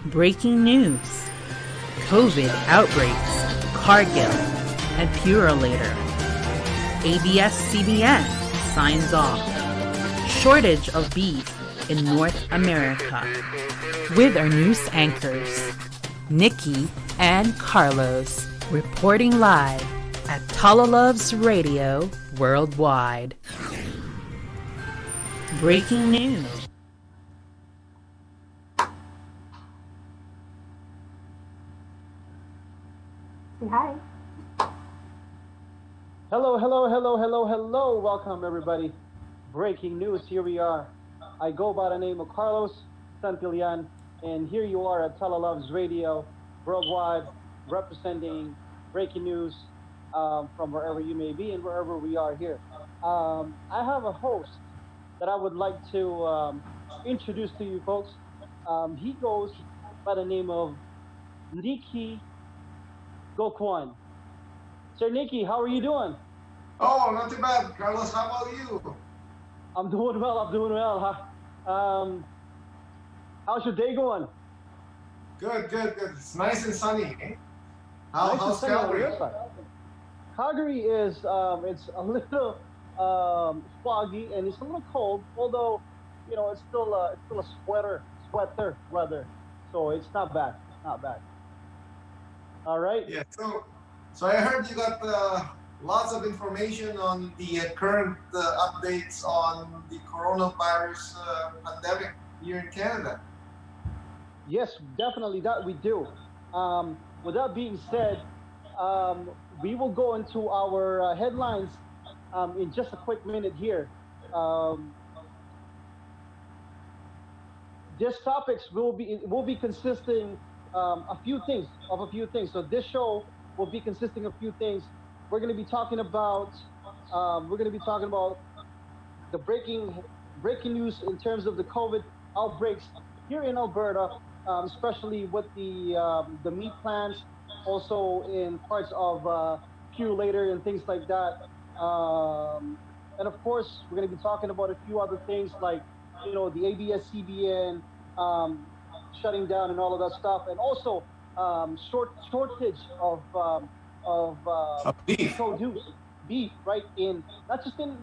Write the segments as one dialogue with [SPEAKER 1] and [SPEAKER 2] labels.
[SPEAKER 1] Breaking news. COVID outbreaks, Cargill, and Purolator. ABS-CBN signs off. Shortage of beef in North America. With our news anchors, Nikki and Carlos, reporting live at TalaLuvzRadio Worldwide. Breaking news.
[SPEAKER 2] Say hi.
[SPEAKER 3] Hello. Welcome, everybody. Breaking news. Here we are. I go by the name of Carlos Santillan, and here you are at TalaLuvzRadio Worldwide, representing breaking news from wherever you may be and wherever we are here. I have a host that I would like to introduce to you folks. He goes by the name of Nikki Gokwan. Sir Nikki, how are you doing?
[SPEAKER 4] Oh, not too bad, Carlos. How about you?
[SPEAKER 3] I'm doing well. How's your day going?
[SPEAKER 4] Good. It's nice and sunny, eh? How's Calgary?
[SPEAKER 3] Calgary is it's a little foggy and it's a little cold, although it's still a sweater weather, so it's not bad. All right.
[SPEAKER 4] Yeah. So I heard you got lots of information on the current updates on the coronavirus pandemic here in Canada.
[SPEAKER 3] Yes, definitely that we do. With that being said, we will go into our headlines in just a quick minute here. These topics will be consisting of a few things. So this show will be consisting of a few things. We're going to be talking about the breaking news in terms of the COVID outbreaks here in Alberta, especially with the meat plants, also in parts of Purolator and things like that. And of course, we're going to be talking about a few other things like the ABS-CBN shutting down and all of that stuff, and also shortage of
[SPEAKER 4] Beef.
[SPEAKER 3] produce, beef, right? In not just in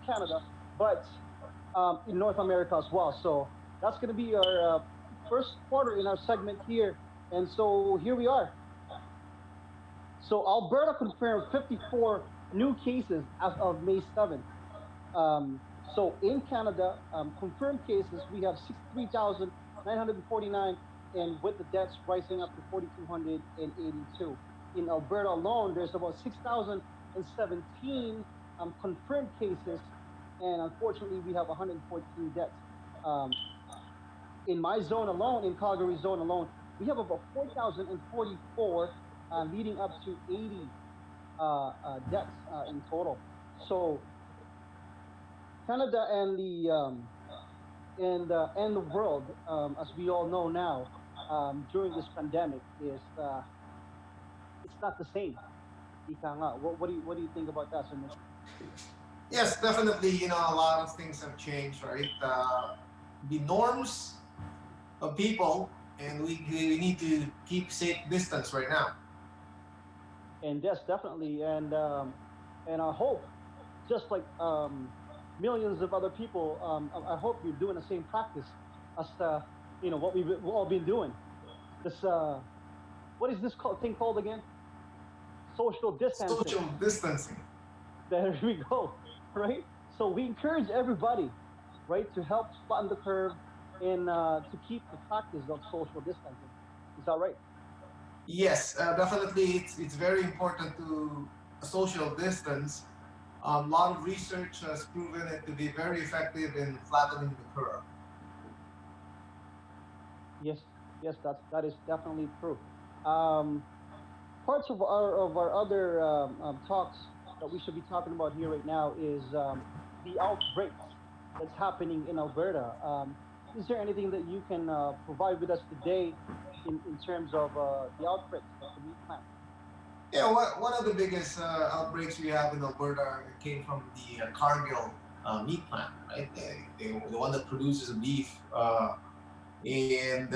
[SPEAKER 3] Canada, but in North America as well. So that's going to be our first quarter in our segment here, and so here we are. So Alberta confirmed 54 new cases as of May 7th. So in Canada, confirmed cases, we have 63,949, and with the deaths rising up to 4,282. In Alberta alone, there's about 6,017 confirmed cases, and unfortunately, we have 114 deaths. In my zone alone, in Calgary zone alone, we have about 4,044, leading up to 80 deaths in total. So Canada and the world, as we all know now, during this pandemic, is it's not the same. What do you think about that, sir?
[SPEAKER 4] Yes, definitely. A lot of things have changed, right? The norms of people, and we need to keep safe distance right now.
[SPEAKER 3] And yes, definitely, and I hope, just like millions of other people, I hope you're doing the same practice as what we've all been doing. This what is this thing called again? Social distancing.
[SPEAKER 4] Social distancing.
[SPEAKER 3] There we go, right? So we encourage everybody, right, to help flatten the curve and to keep the practice of social distancing. Is that right?
[SPEAKER 4] Yes, definitely. It's very important to social distance. A lot of research has proven it to be very effective in flattening the curve.
[SPEAKER 3] Yes, that is definitely true. Parts of our other talks that we should be talking about here right now is the outbreaks that's happening in Alberta. Is there anything that you can provide with us today in terms of the outbreaks of the meat plant?
[SPEAKER 4] Yeah, one of the biggest outbreaks we have in Alberta came from the Cargill meat plant, right? The one that produces beef. And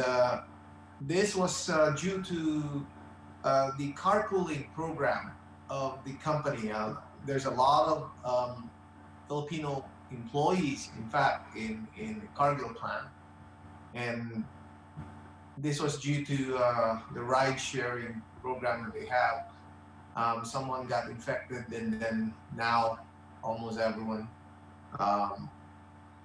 [SPEAKER 4] this was due to the carpooling program of the company. There's a lot of Filipino employees, in fact, in the Cargill plant. And this was due to the ride sharing program that they have. Someone got infected, and then now almost everyone. Um,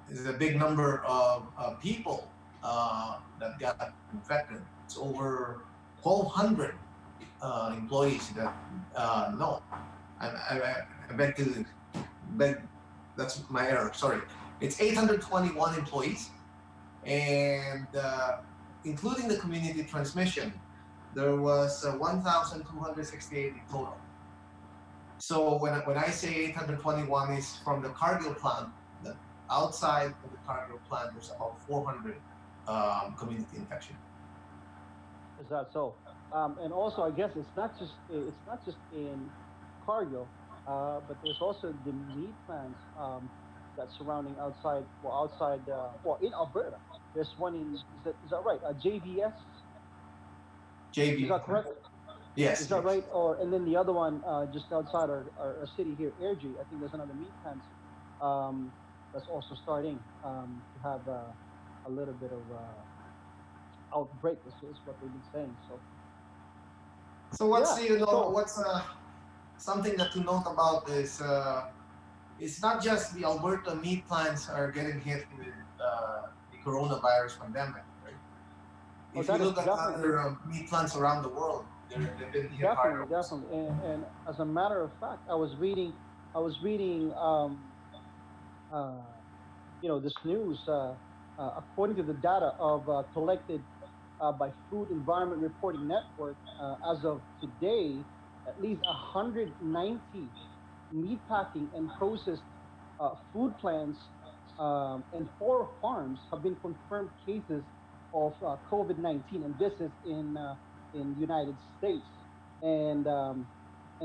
[SPEAKER 4] there's a big number of people that got infected. It's over 1,200 employees that no, I beg to beg. That's my error. Sorry, it's 821 employees, and including the community transmission, there was 1,268 in total. So when I say 821 is from the Cargill plant, the outside of the Cargill plant, there's about 400 community infection.
[SPEAKER 3] Is that so? And also, I guess it's not just in Cargill, but there's also the meat plants that's surrounding outside, well, in Alberta. There's one in, is that right? JVS, is
[SPEAKER 4] JB,
[SPEAKER 3] that correct?
[SPEAKER 4] yes,
[SPEAKER 3] Is that
[SPEAKER 4] yes.
[SPEAKER 3] right? Or and then the other one just outside our city here, Airg. I think there's another meat plant um, that's also starting to have a little bit of outbreak. Is what they've been saying. So
[SPEAKER 4] So what's
[SPEAKER 3] yeah. So
[SPEAKER 4] what's something that to note about is it's not just the Alberta meat plants are getting hit with the coronavirus pandemic. Right?
[SPEAKER 3] oh,
[SPEAKER 4] If you
[SPEAKER 3] that is
[SPEAKER 4] look at
[SPEAKER 3] definitely
[SPEAKER 4] other meat plants around the world, they've been hit hard
[SPEAKER 3] definitely
[SPEAKER 4] also.
[SPEAKER 3] definitely. And as a matter of fact, I was reading uh, this news. According to the data of collected by Food Environment Reporting Network, as of today, at least 190 meatpacking and processed food plants and 4 farms have been confirmed cases of COVID-19, and this is in the United States. And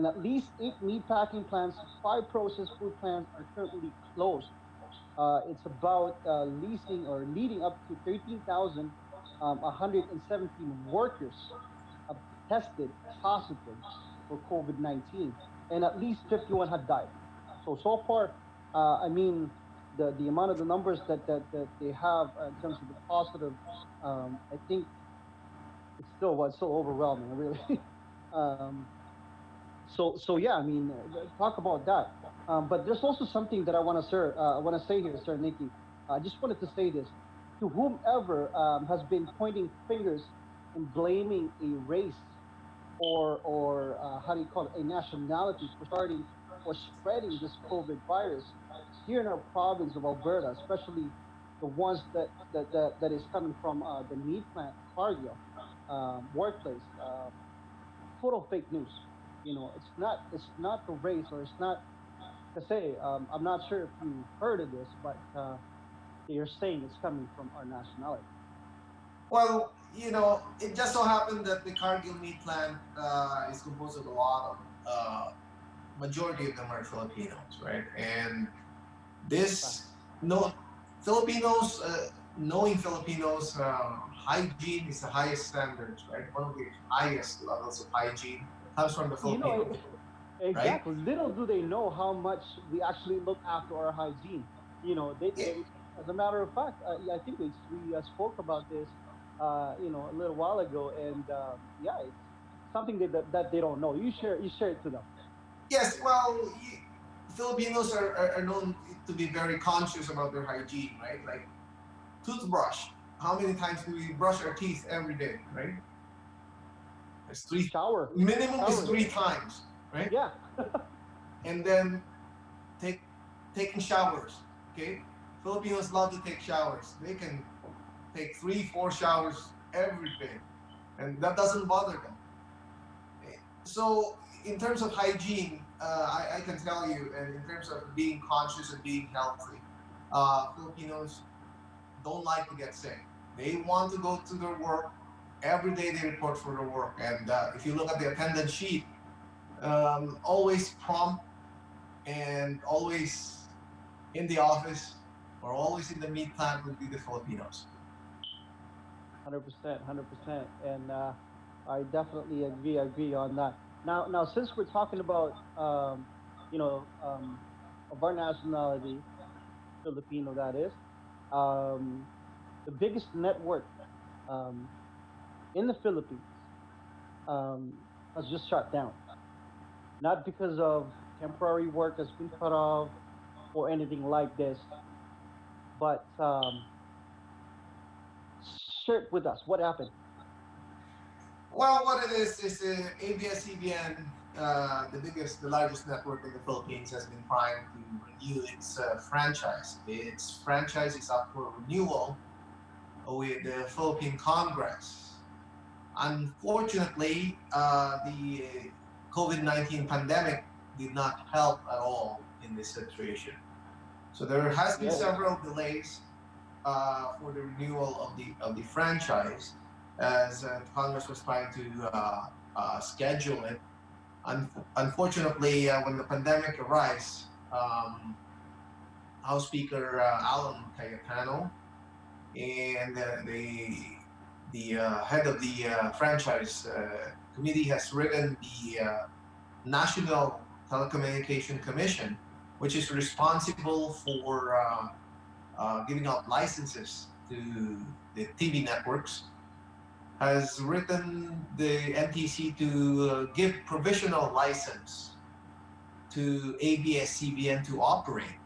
[SPEAKER 3] at least 8 meatpacking plants, 5 processed food plants are currently closed. It's about leasing or leading up to 13,117 workers have tested positive for COVID-19, and at least 51 had died. So far, I mean, the amount of the numbers that they have in terms of the positive, I think it's still overwhelming, really. um, so yeah, I mean, talk about that. But there's also something that I want to say here, Sir Nikki. I just wanted to say this to whomever has been pointing fingers and blaming a race or how do you call it, a nationality for starting or spreading this COVID virus here in our province of Alberta, especially the ones that is coming from the meat plant Cargill workplace. Total fake news. It's not the race, or it's not to say. I'm not sure if you heard of this, but they are saying it's coming from our nationality.
[SPEAKER 4] Well, it just so happened that the Cargill meat plant is composed of a lot of majority of them are Filipinos, right? And
[SPEAKER 3] Fact.
[SPEAKER 4] this no Filipinos, knowing Filipinos, hygiene is the highest standards, right? One of the highest levels of hygiene comes from the
[SPEAKER 3] You know,
[SPEAKER 4] Filipinos, right?
[SPEAKER 3] exactly. Little do they know how much we actually look after our hygiene.
[SPEAKER 4] Yeah,
[SPEAKER 3] As a matter of fact, yeah, I think we spoke about this, a little while ago, and yeah, it's something that they don't know. You share it to them.
[SPEAKER 4] yes, well, Filipinos are known to be very conscious about their hygiene, right? Like toothbrush. How many times do we brush our teeth every day, right? It's three.
[SPEAKER 3] Shower,
[SPEAKER 4] Minimum is
[SPEAKER 3] shower.
[SPEAKER 4] 3 times, right?
[SPEAKER 3] Yeah,
[SPEAKER 4] And then take taking showers. Okay, Filipinos love to take showers. They can take 3, 4 showers every day, and that doesn't bother them. So, in terms of hygiene, I can tell you, and in terms of being conscious and being healthy, Filipinos don't like to get sick. They want to go to their work every day. They report for their work, and if you look at the attendance sheet, always prompt and always in the office or always in the meat plant would be the Filipinos.
[SPEAKER 3] 100%, 100%, and I definitely agree on that. Now, since we're talking about you know, of our nationality, Filipino, that is, um, the biggest network um, in the Philippines um, has just shut down, not because of temporary work has been cut off or anything like this, but share it with us. What happened?
[SPEAKER 4] Well, what it is ABS-CBN, the largest network in the Philippines, has been trying to renew its franchise. Its franchise is up for renewal with the Philippine Congress. Unfortunately, the COVID-19 pandemic did not help at all in this situation. So there has been
[SPEAKER 3] Yes.
[SPEAKER 4] several delays for the renewal of the franchise, as Congress was trying to schedule it. Unfortunately, when the pandemic arrives, House Speaker Alan Cayetano and the head of the franchise committee has written the National Telecommunication Commission, which is responsible for giving out licenses to the TV networks, has written the NTC to give provisional license to ABS-CBN to operate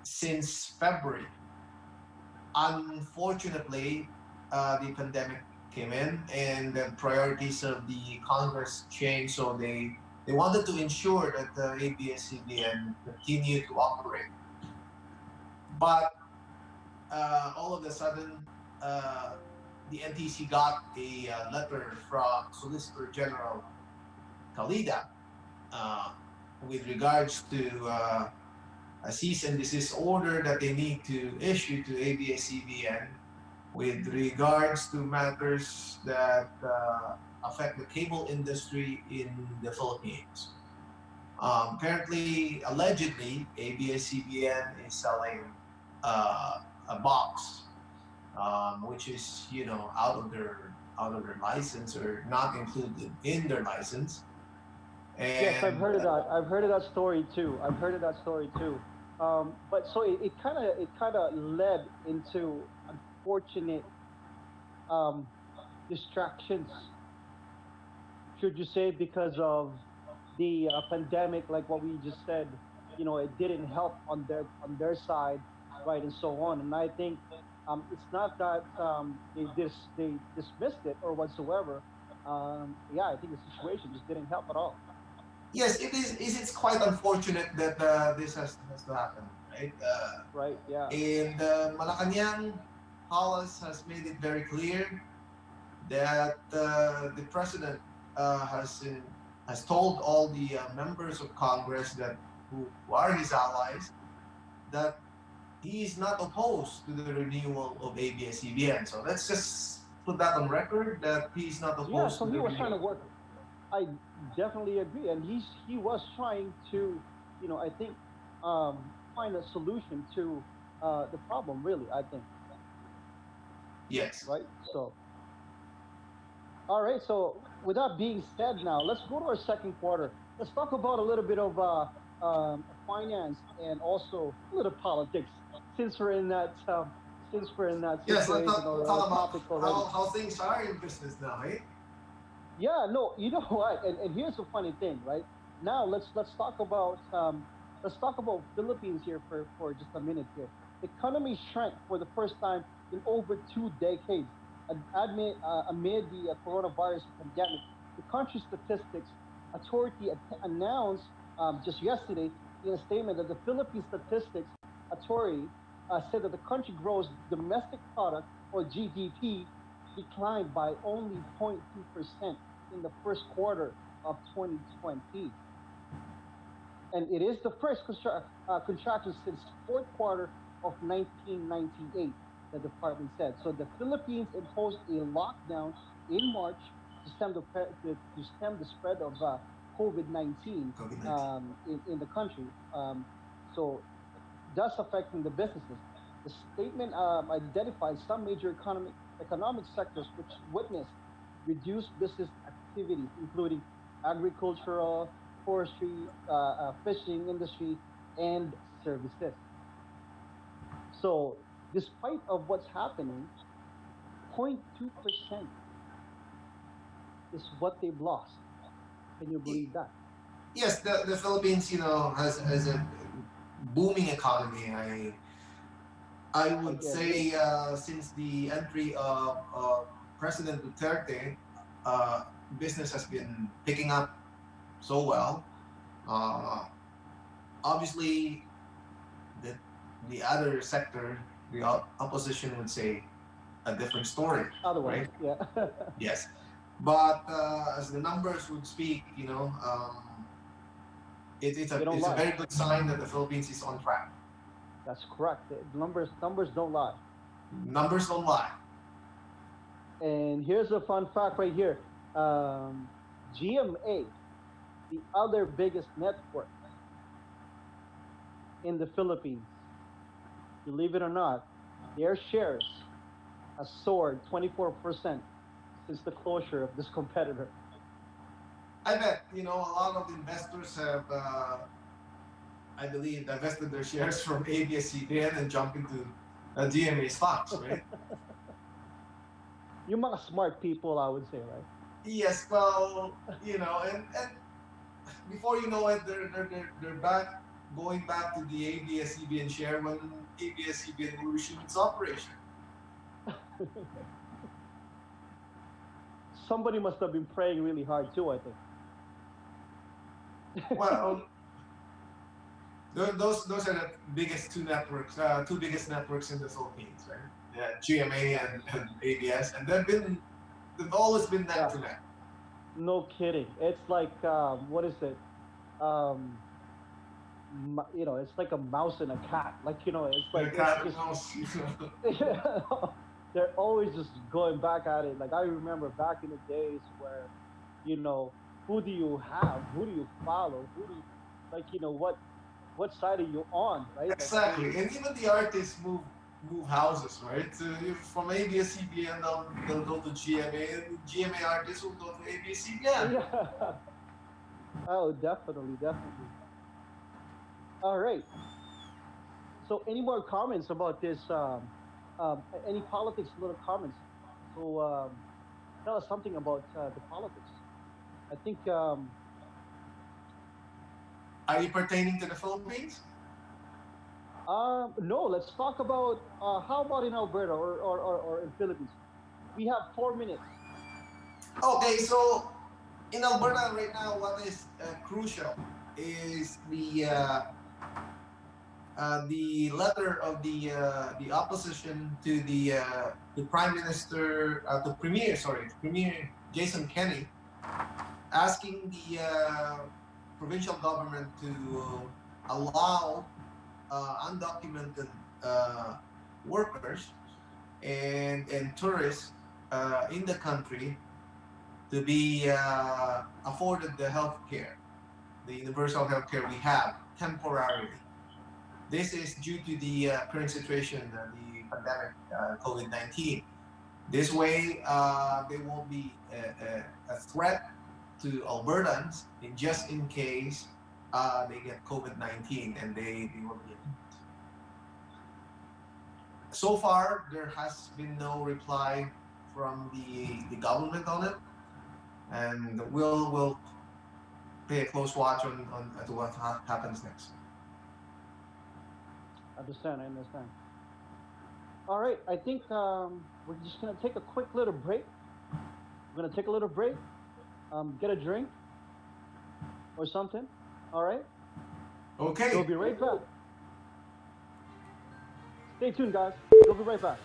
[SPEAKER 4] since February. Unfortunately, the pandemic came in and the priorities of the Congress changed, so they wanted to ensure that the ABS-CBN continue to operate. But all of a sudden, uh, the NTC got a letter from Solicitor General Kalida uh, with regards to a cease and desist order that they need to issue to ABS-CBN with regards to matters that affect the cable industry in the Philippines. Currently, allegedly, ABS-CBN is selling uh, a box, which is out of their license or not included in their license,
[SPEAKER 3] Yes, I've
[SPEAKER 4] and
[SPEAKER 3] heard of that. I've heard of that story too. I've heard of that story too. But so it kind of led into unfortunate um, distractions, should you say, because of the pandemic, like what we just said. You know, it didn't help on their side, right, and so on. And I think it's not that they dismissed it or whatsoever. Yeah, I think the situation just didn't help at all.
[SPEAKER 4] yes, it is. It's quite unfortunate that this has to happen, right?
[SPEAKER 3] Right? Yeah.
[SPEAKER 4] And Malacanang Palace has made it very clear that the president has told all the members of Congress that who are his allies that he is not opposed to the renewal of ABS-CBN. So let's just put that on record that he is not
[SPEAKER 3] Yeah.
[SPEAKER 4] opposed
[SPEAKER 3] So
[SPEAKER 4] to
[SPEAKER 3] he
[SPEAKER 4] the
[SPEAKER 3] was trying to
[SPEAKER 4] renewal.
[SPEAKER 3] work. I definitely agree, and he was trying to, I think, find a solution to the problem. Really, I think.
[SPEAKER 4] Yes.
[SPEAKER 3] Right. So, all right. So, with that being said, now let's go to our second quarter. Let's talk about a little bit of finance and also a little politics, since we're in that
[SPEAKER 4] Yes.
[SPEAKER 3] situation or
[SPEAKER 4] Talk about
[SPEAKER 3] topic already.
[SPEAKER 4] how things are in business now, eh?
[SPEAKER 3] Yeah, no, you know what? And here's the funny thing, right? Now let's talk about Philippines here for just a minute here. Economy shrank for the first time in over 2 decades amid the coronavirus pandemic. The country's statistics authority announced just yesterday in a statement that the Philippine Statistics Authority said that the country gross domestic product or GDP declined by only 0.2% in the first quarter of 2020. And it is the first contraction since fourth quarter of 1998, the department said. So the Philippines imposed a lockdown in March to stem the spread of COVID-19
[SPEAKER 4] COVID-19.
[SPEAKER 3] in the country. So thus affecting the businesses. The statement identifies some major economic sectors which witnessed reduced business activities, including agricultural, forestry, fishing industry, and services. So, despite of what's happening, 0.2% is what they've lost. Can you believe that?
[SPEAKER 4] Yes, the Philippines, has a booming economy. I would
[SPEAKER 3] Again,
[SPEAKER 4] say since the entry of President Duterte, business has been picking up so well. Uh, Obviously, the the other sector, the opposition would say a different story,
[SPEAKER 3] otherwise,
[SPEAKER 4] right?
[SPEAKER 3] yeah.
[SPEAKER 4] Yes, but as the numbers would speak,
[SPEAKER 3] They don't
[SPEAKER 4] it's a
[SPEAKER 3] lie.
[SPEAKER 4] very good sign that the Philippines is on track.
[SPEAKER 3] That's correct. The numbers don't lie.
[SPEAKER 4] Numbers don't lie.
[SPEAKER 3] And here's a fun fact right here. GMA, the other biggest network in the Philippines, believe it or not, their shares has soared 24% since the closure of this competitor.
[SPEAKER 4] I bet a lot of investors have, I believe, divested their shares from ABS-CBN and jumped into GMA stocks, right?
[SPEAKER 3] You mga smart people, I would say, right?
[SPEAKER 4] Yes, well, and before you know it, they're back, going back to the ABS-CBN share when ABS-CBN will resume its operation.
[SPEAKER 3] Somebody must have been praying really hard too, I think.
[SPEAKER 4] Well, those are the biggest two biggest networks in the Philippines, right? Yeah, GMA and ABS, and they've always been neck
[SPEAKER 3] Yeah,
[SPEAKER 4] to neck.
[SPEAKER 3] no kidding. It's like what is it? Um, it's like a mouse and a cat. Like
[SPEAKER 4] The
[SPEAKER 3] it's
[SPEAKER 4] cat and
[SPEAKER 3] just
[SPEAKER 4] mouse.
[SPEAKER 3] they're always just going back at it. Like I remember back in the days where, you know, who do you have? Who do you follow? Who do you like? What side are you on? Right? Like
[SPEAKER 4] Exactly, and even the artists move houses, right? So if from ABS-CBN they'll go to GMA, and GMA artists will go to ABS-CBN.
[SPEAKER 3] yeah. Oh, definitely, definitely. All right. So, any more comments about this? Any politics? Little comments. So, tell us something about the politics. I think
[SPEAKER 4] Are you pertaining to the Philippines?
[SPEAKER 3] no. Let's talk about how about in Alberta or in Philippines. We have 4 minutes.
[SPEAKER 4] Okay, so in Alberta right now, what is crucial is the letter of the opposition to the Prime Minister, the Premier, sorry, Premier Jason Kenney, asking the provincial government to allow undocumented uh, workers and tourists in the country to be afforded the health care, the universal health care we have temporarily. This is due to the current situation, the pandemic, COVID-19. This way, they won't be a threat to Albertans just in case they get COVID-19 and they will be. So far, there has been no reply from the government on it, and we'll pay a close watch on to what happens next.
[SPEAKER 3] I understand. All right. I think we're just gonna take a quick little break. We're gonna take a little break. Get a drink or something. All right. We'll
[SPEAKER 4] Okay.
[SPEAKER 3] be right back. Stay tuned, guys. We'll be right back.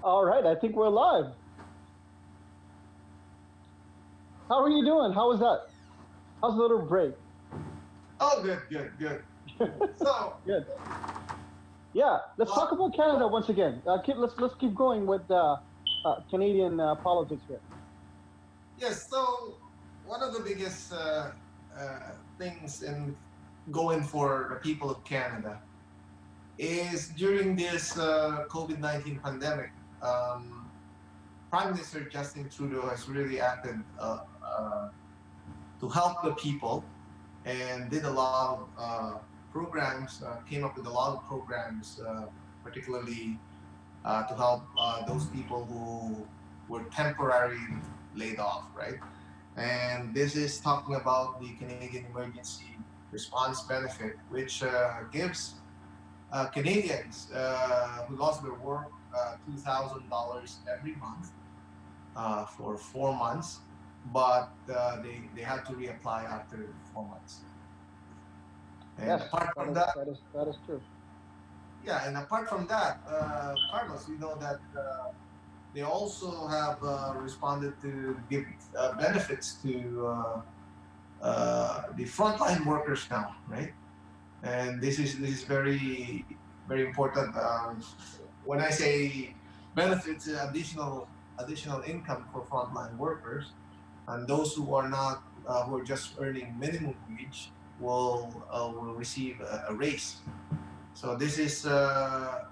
[SPEAKER 3] All right, I think we're live. How are you doing? How was that? How's the little break?
[SPEAKER 4] Oh, good, good, good. So,
[SPEAKER 3] Good. Yeah, let's talk
[SPEAKER 4] uh,
[SPEAKER 3] about Canada once again. Let's keep going with Canadian politics here.
[SPEAKER 4] yes, so one of the biggest things in going for the people of Canada is during this COVID-19 pandemic, um, Prime Minister Justin Trudeau has really acted to help the people and did a lot of programs, came up with a lot of programs, particularly to help those people who were temporarily laid off, right? And this is talking about the Canadian Emergency Response Benefit, which gives Canadians who lost their work $2,000 every month for 4 months, but they had to reapply after 4 months. And
[SPEAKER 3] Yes,
[SPEAKER 4] apart from that,
[SPEAKER 3] that is true.
[SPEAKER 4] yeah, and apart from that, Carlos, we know that they also have responded to give benefits to the frontline workers now, right? And this is very important. When I say benefits, additional income for frontline workers, and those who are not who are just earning minimum wage will receive a raise. So this is a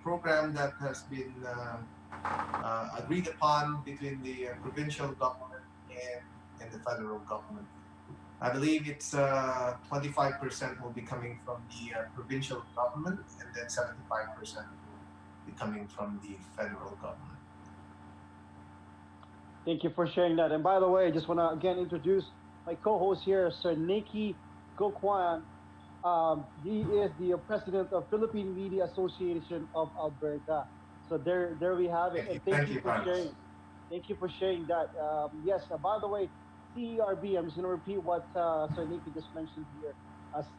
[SPEAKER 4] program that has been agreed upon between the provincial government and the federal government. I believe it's 25% will be coming from the provincial government, and then 75% will be coming from the federal government.
[SPEAKER 3] Thank you for sharing that. And by the way, I just want to again introduce my co-host here, Sir Nikki Gokwan. He is the president of Philippine Media Association of Alberta. So there we have it. And thank
[SPEAKER 4] Thank
[SPEAKER 3] you
[SPEAKER 4] you,
[SPEAKER 3] for
[SPEAKER 4] Carlos.
[SPEAKER 3] sharing. Thank you for sharing that. Yes. By the way, CERB. I'm just going to repeat what Sir Nikki just mentioned here.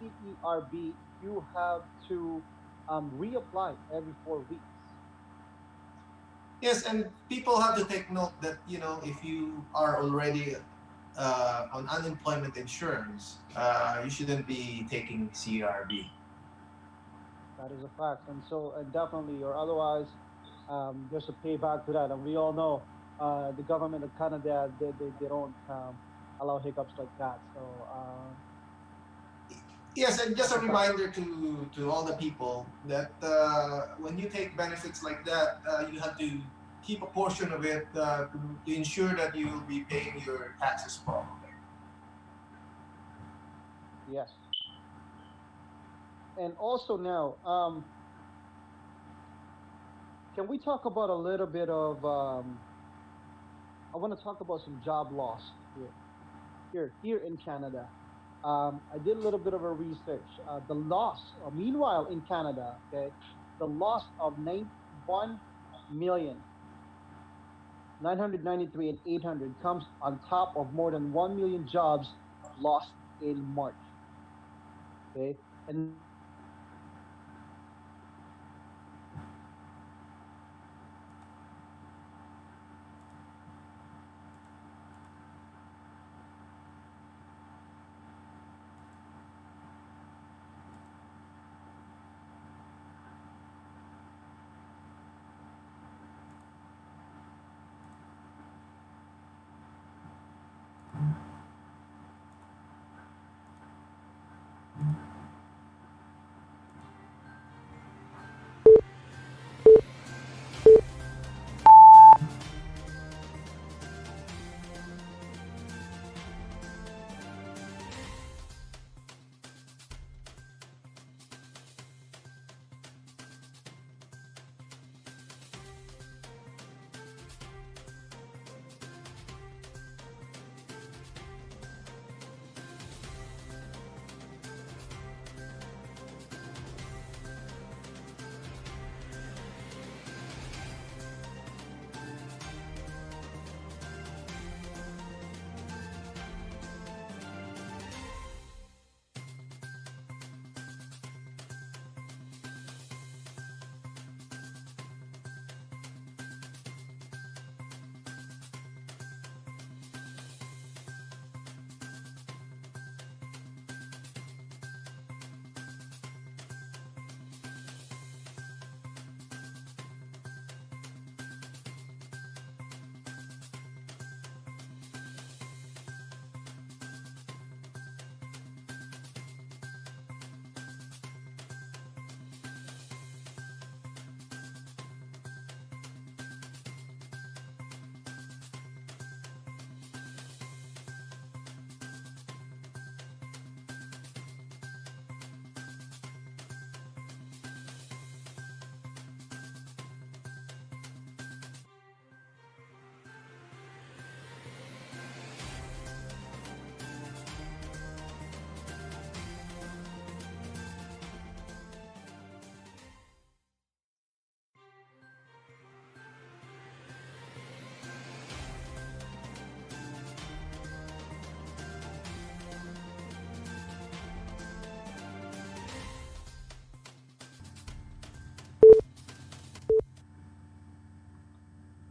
[SPEAKER 3] CERB, you have to reapply every 4 weeks.
[SPEAKER 4] Yes, and people have to take note that if you are already on unemployment insurance, you shouldn't be taking CRB.
[SPEAKER 3] That is a fact, and so and definitely, or otherwise, there's a payback to that, and we all know the government of Canada they don't allow hiccups like that. So
[SPEAKER 4] Yes, and just
[SPEAKER 3] that's
[SPEAKER 4] a
[SPEAKER 3] a fact.
[SPEAKER 4] reminder to all the people that when you take benefits like that, you have to keep a portion of it to ensure that you will be paying your taxes properly.
[SPEAKER 3] Yes, and also now, can we talk about a little bit of? I want to talk about some job loss here in Canada. I did a little bit of a research. The loss, meanwhile, in Canada, okay, the loss of 1,993 and 800 comes on top of more than 1 million jobs lost in March. Okay, and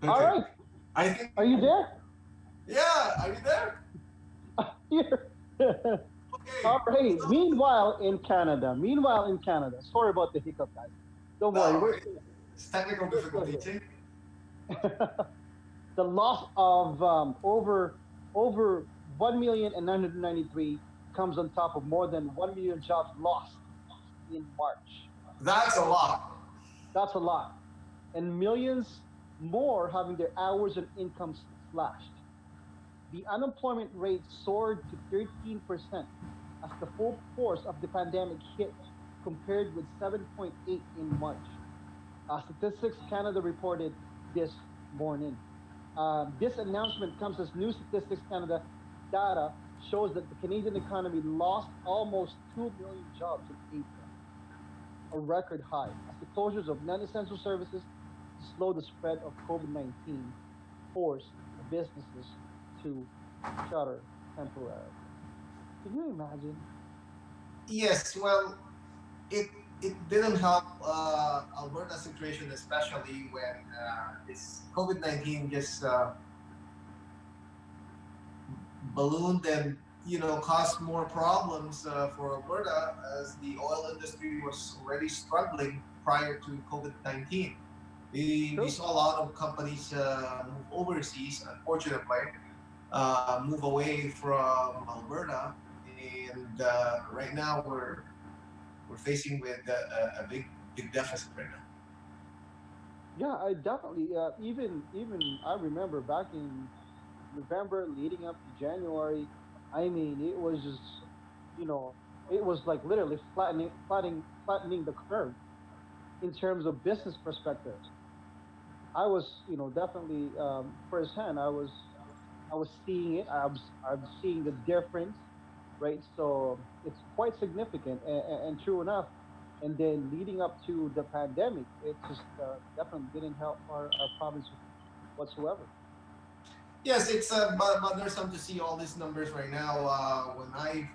[SPEAKER 3] All
[SPEAKER 4] Okay.
[SPEAKER 3] right.
[SPEAKER 4] I think.
[SPEAKER 3] Are you there?
[SPEAKER 4] Yeah. Are you there?
[SPEAKER 3] Here. All
[SPEAKER 4] Okay.
[SPEAKER 3] right.
[SPEAKER 4] So
[SPEAKER 3] Meanwhile in Canada. Sorry about the hiccup, guys. Don't worry.
[SPEAKER 4] no,
[SPEAKER 3] We're still,
[SPEAKER 4] it's technical
[SPEAKER 3] we're still
[SPEAKER 4] difficulties. Eh?
[SPEAKER 3] here. The loss of over 1,993 comes on top of more than 1 million jobs lost in March.
[SPEAKER 4] That's a lot.
[SPEAKER 3] That's a lot, and millions more having their hours and incomes slashed. The unemployment rate soared to 13% as the full force of the pandemic hit, compared with 7.8 in March. Statistics Canada reported this morning. This announcement comes as New Statistics Canada data shows that the Canadian economy lost almost 2 million jobs in April, a record high, as the closures of non essential services to slow the spread of COVID 19 forced businesses to shutter temporarily. Can you imagine?
[SPEAKER 4] Yes. Well, it it didn't help Alberta's situation, especially when this COVID-19 just ballooned and caused more problems for Alberta, as the oil industry was already struggling prior to COVID-19. We
[SPEAKER 3] True.
[SPEAKER 4] saw a lot of companies move overseas, unfortunately, move away from Alberta, and right now we're facing with a big deficit right now.
[SPEAKER 3] Yeah, I definitely. Even I remember back in November leading up to January. I mean, it was just, you know, it was like literally flattening the curve in terms of business perspective. I was, definitely firsthand. I was seeing it. I'm seeing the difference, right? So it's quite significant, and true enough. And then leading up to the pandemic, it just definitely didn't help our province whatsoever.
[SPEAKER 4] Yes, it's but there's some to see all these numbers right now. When I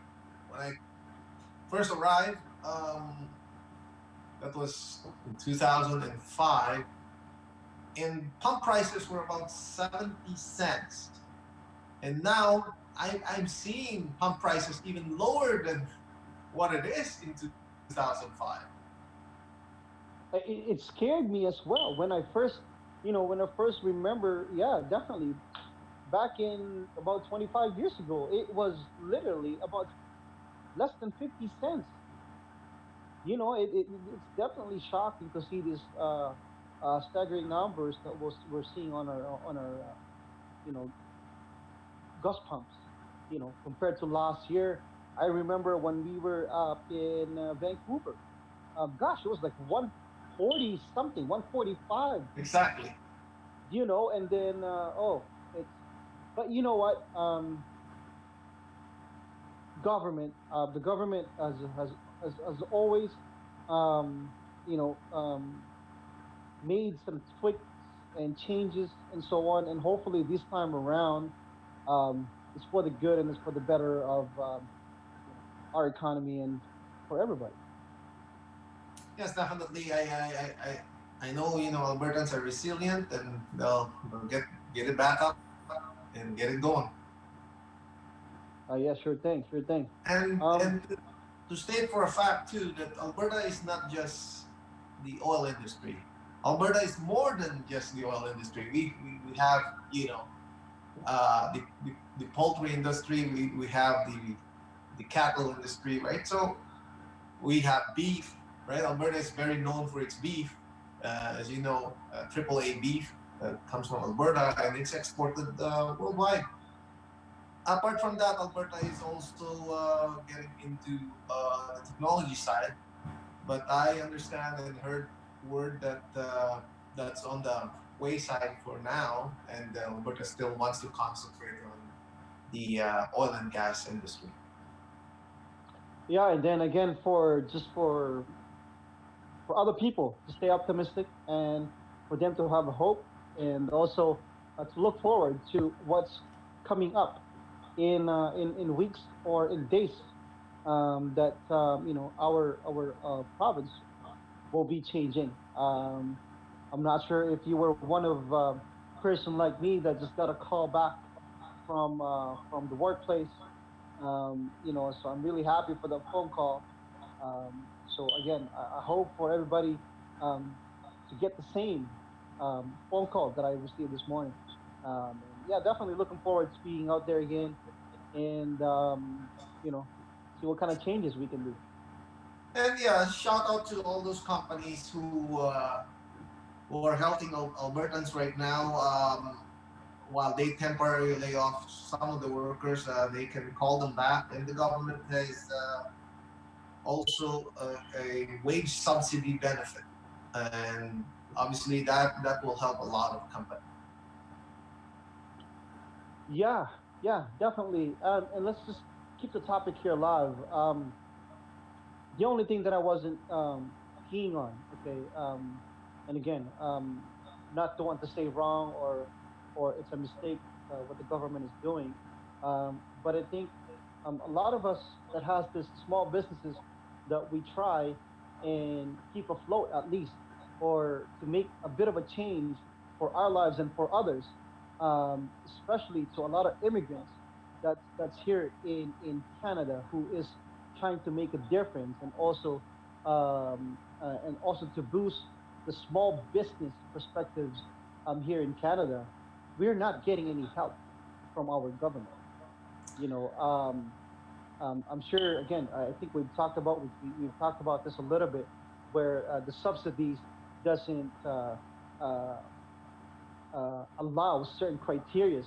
[SPEAKER 4] first arrived, that was in 2005, and pump prices were about 70 cents. And now I'm seeing pump prices even lower than what it is in 2005.
[SPEAKER 3] It scared me as well when I first, when I first remember. Yeah, definitely. Back in about 25 years ago, it was literally about less than 50 cents. It's definitely shocking to see these staggering numbers that we're seeing on our you know gus pumps. Compared to last year, I remember when we were up in Vancouver. Gosh, it was like 140 something, 145.
[SPEAKER 4] Exactly.
[SPEAKER 3] And then it's. But you know what? The government has always, um, you know, um, made some tweaks and changes and so on. And hopefully this time around, it's for the good and it's for the better of our economy and for everybody.
[SPEAKER 4] Yes, definitely. I know Albertans are resilient, and they'll get it back up and get it going.
[SPEAKER 3] Yeah, sure thing, sure thing.
[SPEAKER 4] And
[SPEAKER 3] Um,
[SPEAKER 4] to state for a fact too that Alberta is not just the oil industry. Alberta is more than just the oil industry. We have the poultry industry. We have the cattle industry, right? So we have beef, right? Alberta is very known for its beef, as you know, AAA beef that comes from Alberta, and it's exported worldwide. Apart from that, Alberta is also getting into the technology side. But I understand and heard word that that's on the wayside for now, and Alberta still wants to concentrate on the oil and gas industry.
[SPEAKER 3] yeah, and then again, for other people to stay optimistic and for them to have hope, and also to look forward to what's coming up in weeks or in days, that our province will be changing. I'm not sure if you were one of person like me that just got a call back from the workplace. So I'm really happy for the phone call. So again, I hope for everybody to get the same phone call that I received this morning. And yeah, definitely looking forward to being out there again and you know see what kind of changes we can do.
[SPEAKER 4] And yeah, shout out to all those companies who are helping Albertans right now. While they temporarily lay off some of the workers, they can call them back, and the government has also a wage subsidy benefit, and obviously that will help a lot of companies.
[SPEAKER 3] Yeah, yeah, definitely. And let's just keep the topic here live. The only thing that I wasn't keen on, okay, and again, not to want to say wrong or it's a mistake what the government is doing, but I think a lot of us that has this small businesses that we try and keep afloat at least, or to make a bit of a change for our lives and for others, especially to a lot of immigrants that's here in Canada who is trying to make a difference and also to boost the small business perspectives here in Canada. We're not getting any help from our government. You know, I'm sure. Again, I think we've talked about this a little bit, where the subsidies doesn't uh, allow certain criterias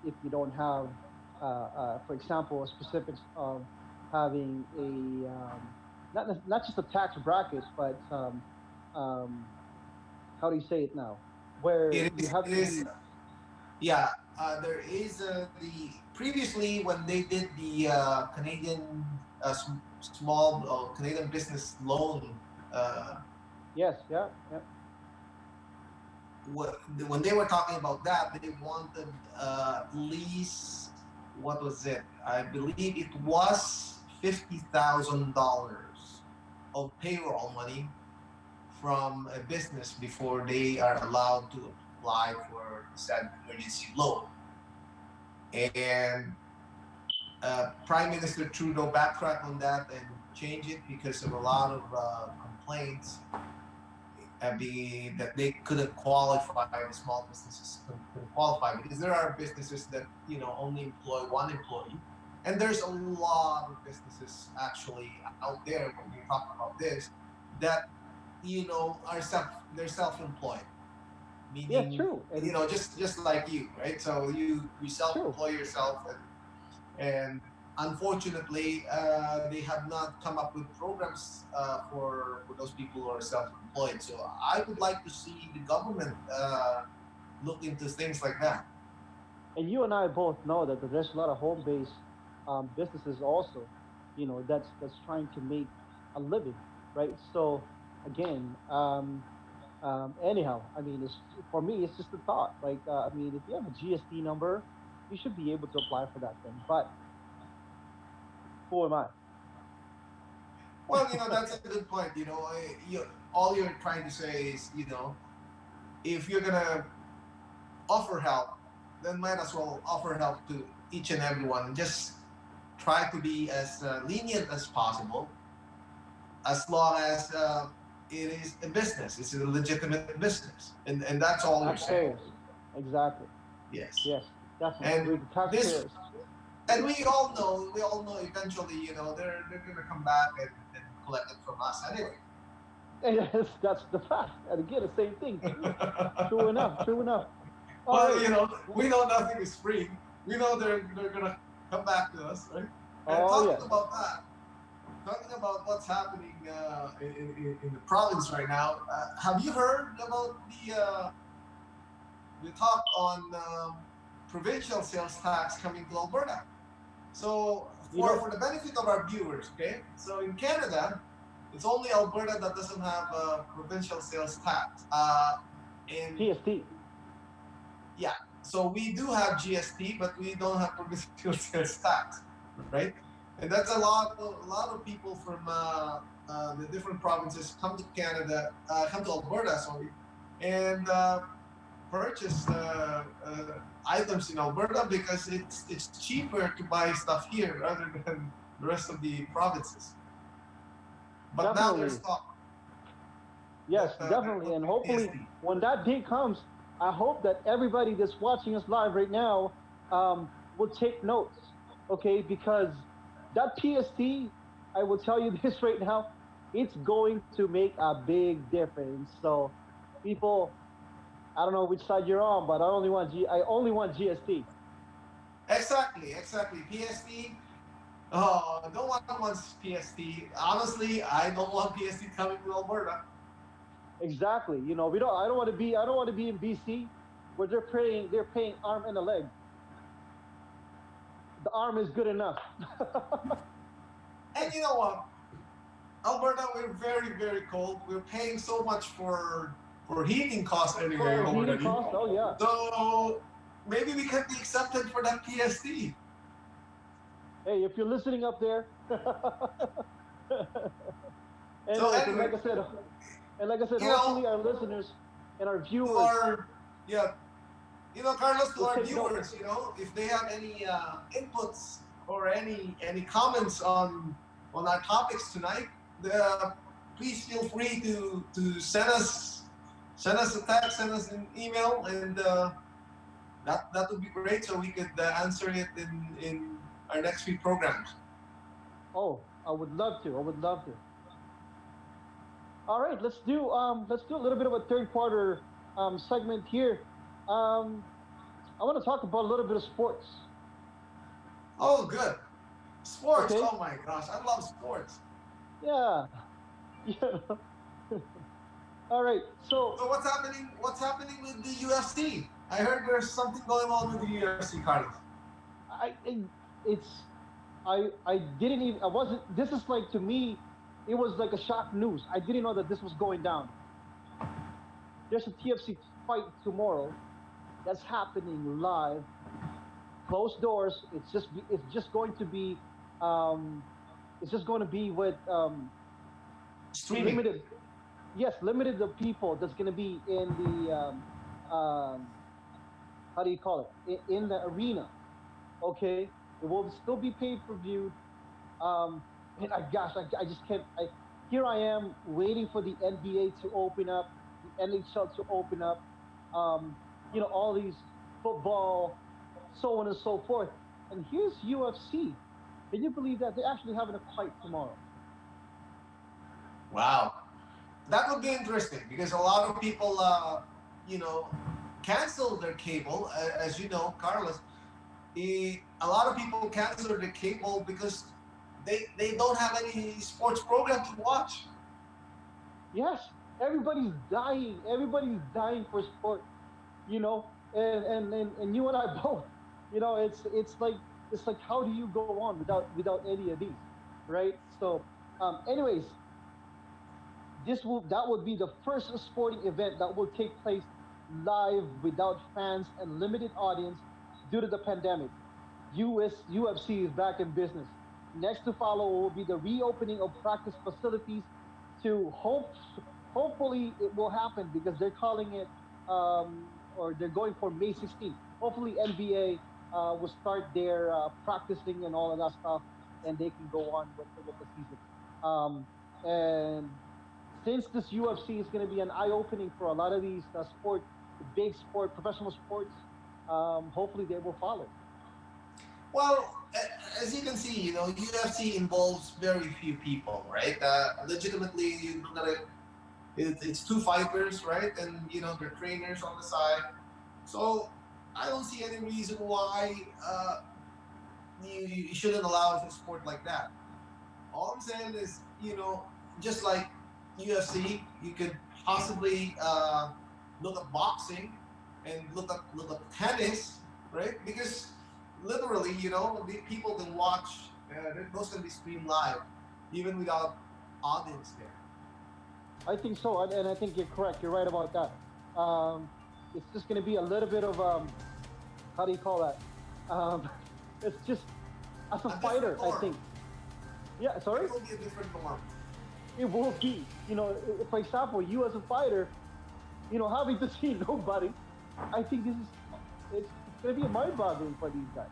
[SPEAKER 3] if you don't have, for example, specifics of having a not just a tax bracket, but um, how do you say it now, where
[SPEAKER 4] It
[SPEAKER 3] you
[SPEAKER 4] is,
[SPEAKER 3] have
[SPEAKER 4] it
[SPEAKER 3] to
[SPEAKER 4] is
[SPEAKER 3] be.
[SPEAKER 4] Yeah, there is the previously when they did the Canadian small Canadian business loan. Uh,
[SPEAKER 3] Yes, yeah, yeah.
[SPEAKER 4] when they were talking about that, they wanted at least, what was it? I believe it was $50,000 of payroll money from a business before they are allowed to apply for the said emergency loan. And Prime Minister Trudeau backtracked on that and changed it because of a lot of complaints that they couldn't qualify, the small businesses couldn't qualify, because there are businesses that only employ one employee, and there's a lot of businesses actually out there when we talk about this that are they're self-employed,
[SPEAKER 3] Yeah,
[SPEAKER 4] meaning
[SPEAKER 3] true, and
[SPEAKER 4] just like you, right? So you
[SPEAKER 3] true.
[SPEAKER 4] self-employ yourself, and unfortunately, they have not come up with programs for those people who are self-employed. So I would like to see the government look into things like that.
[SPEAKER 3] And you and I both know that there's a lot of home-based businesses also, that's trying to make a living, right? So again, anyhow, I mean, for me, it's just a thought. Like, I mean, if you have a GST number, you should be able to apply for that thing. But who am I?
[SPEAKER 4] Well, that's a good point. All you're trying to say is, if you're gonna offer help, then might as well offer help to each and everyone, and just try to be as lenient as possible, as long as it is a business. It's a legitimate business, and that's all you're saying.
[SPEAKER 3] Taxpayers, exactly.
[SPEAKER 4] Yes,
[SPEAKER 3] Yes, definitely.
[SPEAKER 4] and
[SPEAKER 3] We're the
[SPEAKER 4] this,
[SPEAKER 3] taxpayers.
[SPEAKER 4] and we all know eventually, they're gonna come back and collect it from us anyway.
[SPEAKER 3] And that's the fact. And again, the same thing. True. True enough. True enough. All
[SPEAKER 4] Well,
[SPEAKER 3] right.
[SPEAKER 4] we know nothing is free. We know they're gonna come back to us, right? And
[SPEAKER 3] Oh yes.
[SPEAKER 4] talking about what's happening in the province right now. Have you heard about the talk on provincial sales tax coming to Alberta? So
[SPEAKER 3] You
[SPEAKER 4] for
[SPEAKER 3] know,
[SPEAKER 4] the benefit of our viewers, okay? So in Canada, it's only Alberta that doesn't have a provincial sales tax. And
[SPEAKER 3] PST.
[SPEAKER 4] yeah, so we do have GST, but we don't have provincial sales tax, right? And that's a lot of people from the different provinces come to Canada, come to Alberta, sorry, and purchase items in Alberta because it's cheaper to buy stuff here rather than the rest of the provinces. But now
[SPEAKER 3] Definitely.
[SPEAKER 4] there's talk.
[SPEAKER 3] Yes,
[SPEAKER 4] that,
[SPEAKER 3] definitely. And hopefully,
[SPEAKER 4] PST.
[SPEAKER 3] when that day comes, I hope that everybody that's watching us live right now will take notes, okay? Because that PST, I will tell you this right now, it's going to make a big difference. So, people, I don't know which side you're on, but I only want GST.
[SPEAKER 4] Exactly. PST. Oh, no one wants PST. Honestly, I don't want PST coming to Alberta.
[SPEAKER 3] Exactly. You know, we don't. I don't want to be in BC where they're paying arm and a leg. The arm is good enough.
[SPEAKER 4] And you know what? Alberta, we're very, very cold. We're paying so much for heating costs anyway
[SPEAKER 3] For heating
[SPEAKER 4] already.
[SPEAKER 3] costs, oh yeah.
[SPEAKER 4] So maybe we can be accepted for that PST.
[SPEAKER 3] Hey, if you're listening up there, and,
[SPEAKER 4] So
[SPEAKER 3] and
[SPEAKER 4] anyway,
[SPEAKER 3] like I said,
[SPEAKER 4] you know,
[SPEAKER 3] hopefully our listeners and our
[SPEAKER 4] to
[SPEAKER 3] viewers
[SPEAKER 4] our Carlos, to
[SPEAKER 3] will
[SPEAKER 4] our
[SPEAKER 3] take note.
[SPEAKER 4] viewers, if they have any inputs or any comments on our topics tonight, please feel free to send us a text, send us an email, and that would be great, so we could answer it in our next few programs.
[SPEAKER 3] Oh, I would love to. I would love to. All right, let's do a little bit of a third quarter segment here. Um, I want to talk about a little bit of sports.
[SPEAKER 4] Oh, good. Sports.
[SPEAKER 3] Okay.
[SPEAKER 4] Oh my gosh, I love sports.
[SPEAKER 3] Yeah. Yeah. All right. So
[SPEAKER 4] So what's happening? What's happening with the UFC? I heard there's something going on with the UFC, Carlos.
[SPEAKER 3] I it's I didn't even I wasn't this is like to me it was like a shock news. I didn't know that this was going down. There's a TFC fight tomorrow that's happening live, closed doors. It's just going to be um it's just going to be with
[SPEAKER 4] Streaming.
[SPEAKER 3] limited, yes, limited the people that's going to be in the how do you call it, in the arena. Okay, it will still be pay per view. And I just can't. Here I am waiting for the NBA to open up, the NHL to open up. Um, all these football, so on and so forth. And here's UFC. Can you believe that they're actually having a fight tomorrow?
[SPEAKER 4] Wow, that would be interesting because a lot of people, you know, cancel their cable. As you know, Carlos, a lot of people cancel their cable because they don't have any sports program to watch.
[SPEAKER 3] Yes, everybody's dying. Everybody's dying for sport. And you and I both. It's like how do you go on without any of these, right? So, anyways, that would be the first sporting event that will take place live without fans and limited audience due to the pandemic. UFC is back in business. Next to follow will be the reopening of practice facilities to hopefully it will happen because they're calling it or they're going for May 16th. Hopefully NBA will start their practicing and all of that stuff and they can go on with the season. And since this UFC is going to be an eye opening for a lot of these big sport, professional sports, hopefully they will follow.
[SPEAKER 4] Well, as you can see, UFC involves very few people, right? Legitimately, you look at it, it's two fighters, right? And they're trainers on the side. So I don't see any reason why you shouldn't allow a sport like that. All I'm saying is, just like UFC, you could possibly look at boxing and look at tennis, right? Because literally, the people can watch. Those can be streamed live, even without audience there.
[SPEAKER 3] I think so, and I think you're correct. You're right about that. It's just going to be a little bit of how do you call that? It's just as a fighter, I think. Yeah, sorry.
[SPEAKER 4] It will be a different norm.
[SPEAKER 3] It will be. For example, you as a fighter, having to see nobody, I think it's gonna be mind-boggling for these guys,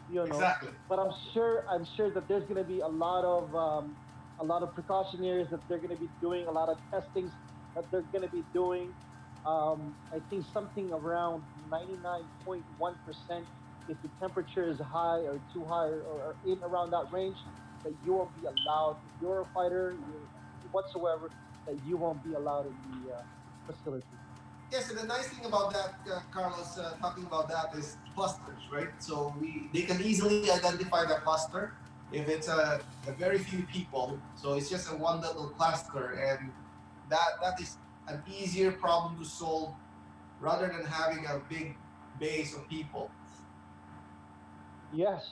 [SPEAKER 3] you know.
[SPEAKER 4] Exactly.
[SPEAKER 3] But I'm sure that there's gonna be a lot of precautionaries that they're gonna be doing, a lot of testings that they're gonna be doing. I think something around 99.1%. If the temperature is high or too high or in around that range, that you won't be allowed. If you're a fighter, whatsoever, that you won't be allowed in the facility.
[SPEAKER 4] Yes, and the nice thing about that, Carlos, talking about that is clusters, right? So they can easily identify the cluster if it's a very few people. So it's just a one little cluster, and that is an easier problem to solve rather than having a big base of people.
[SPEAKER 3] Yes.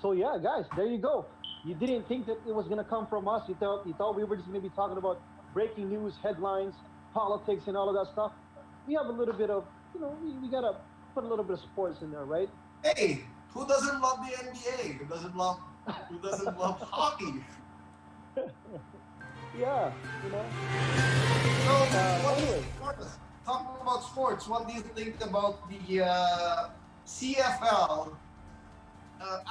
[SPEAKER 3] So yeah, guys, there you go. You didn't think that it was gonna come from us. You thought we were just gonna be talking about breaking news, headlines, politics, and all of that stuff. We have a little bit of, we gotta put a little bit of sports in there, right?
[SPEAKER 4] Hey, who doesn't love the NBA? Who doesn't love hockey?
[SPEAKER 3] Yeah,
[SPEAKER 4] So, what do
[SPEAKER 3] anyway,
[SPEAKER 4] talking about sports, what do you think about the CFL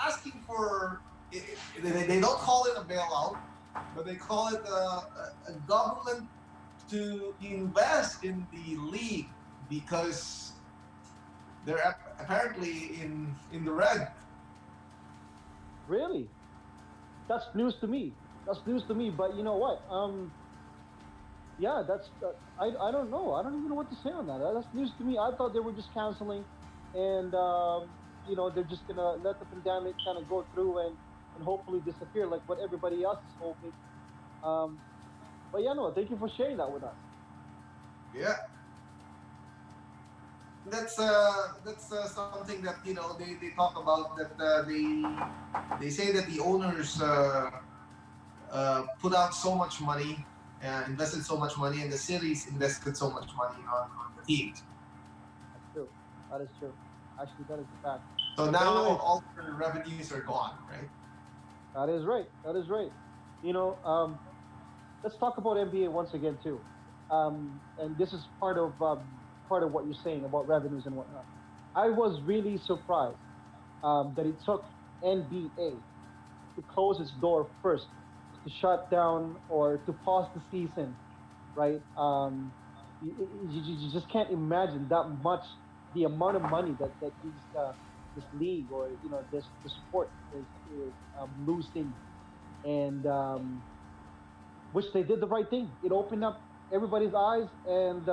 [SPEAKER 4] asking for? They don't call it a bailout, but they call it a government to invest in the league because they're apparently in the red.
[SPEAKER 3] really, that's news to me. That's news to me. But you know what? Yeah, I don't know. I don't even know what to say on that. That's news to me. I thought they were just canceling, and they're just gonna let the pandemic kind of go through and hopefully disappear like what everybody else is hoping. Um, but yeah, no, thank you for sharing that with us.
[SPEAKER 4] Yeah, that's something that they talk about that they say that the owners put out so much money and invested so much money, and the cities invested so much money on the teams.
[SPEAKER 3] That's true. That is true. Actually, that is a fact.
[SPEAKER 4] So now
[SPEAKER 3] Anyway,
[SPEAKER 4] all the revenues are gone, right?
[SPEAKER 3] that is right. That is right. You know, let's talk about NBA once again too. And this is part of what you're saying about revenues and whatnot. I was really surprised that it took NBA to close its door first, to shut down or to pause the season, right? You just can't imagine that much the amount of money that this league or this sport is losing, and which they did the right thing. It opened up everybody's eyes, and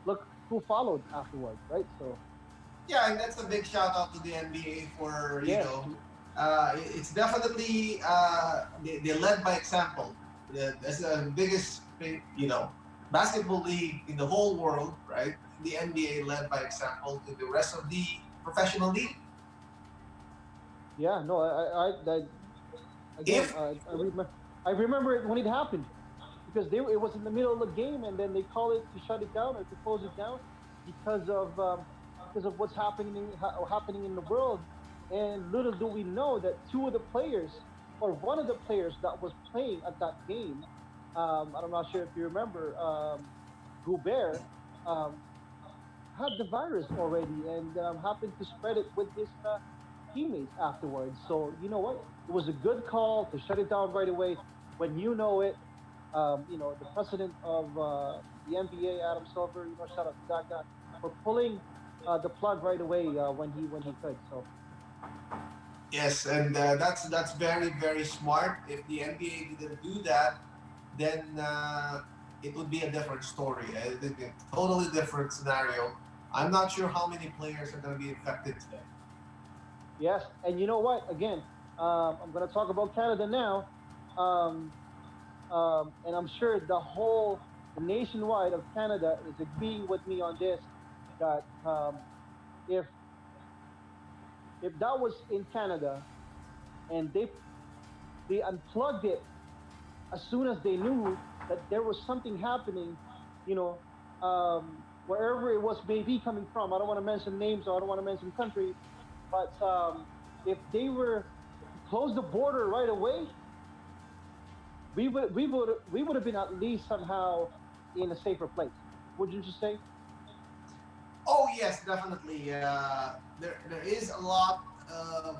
[SPEAKER 3] look who followed afterwards, right? So
[SPEAKER 4] Yeah, and that's a big shout out to the NBA for
[SPEAKER 3] yes,
[SPEAKER 4] it's definitely they led by example. That's the biggest thing, basketball league in the whole world, right? The NBA led by example to the rest of the professional league.
[SPEAKER 3] yeah, no, I again,
[SPEAKER 4] If
[SPEAKER 3] I remember it when it happened because it was in the middle of the game, and then they call it to shut it down or to close it down because of what's happening in the world. And little do we know that two of the players, or one of the players that was playing at that game, I'm not sure if you remember, Gobert, um, had the virus already and happened to spread it with his teammates afterwards. So you know what? It was a good call to shut it down right away when you know it. The president of the NBA, Adam Silver, shout out to that guy for pulling the plug right away when he could. So
[SPEAKER 4] Yes, and that's very very smart. If the NBA didn't do that, then it would be a different story. I think a totally different scenario. I'm not sure how many players are going to be infected today.
[SPEAKER 3] yes, and you know what? Again, I'm going to talk about Canada now, and I'm sure the nationwide of Canada is agreeing with me on this. That if that was in Canada and they unplugged it as soon as they knew that there was something happening, you know, wherever it was maybe coming from. I don't want to mention names or I don't want to mention country, but if they were to close the border right away, we would have been at least somehow in a safer place. Would you just say?
[SPEAKER 4] Oh yes, definitely. There is a lot of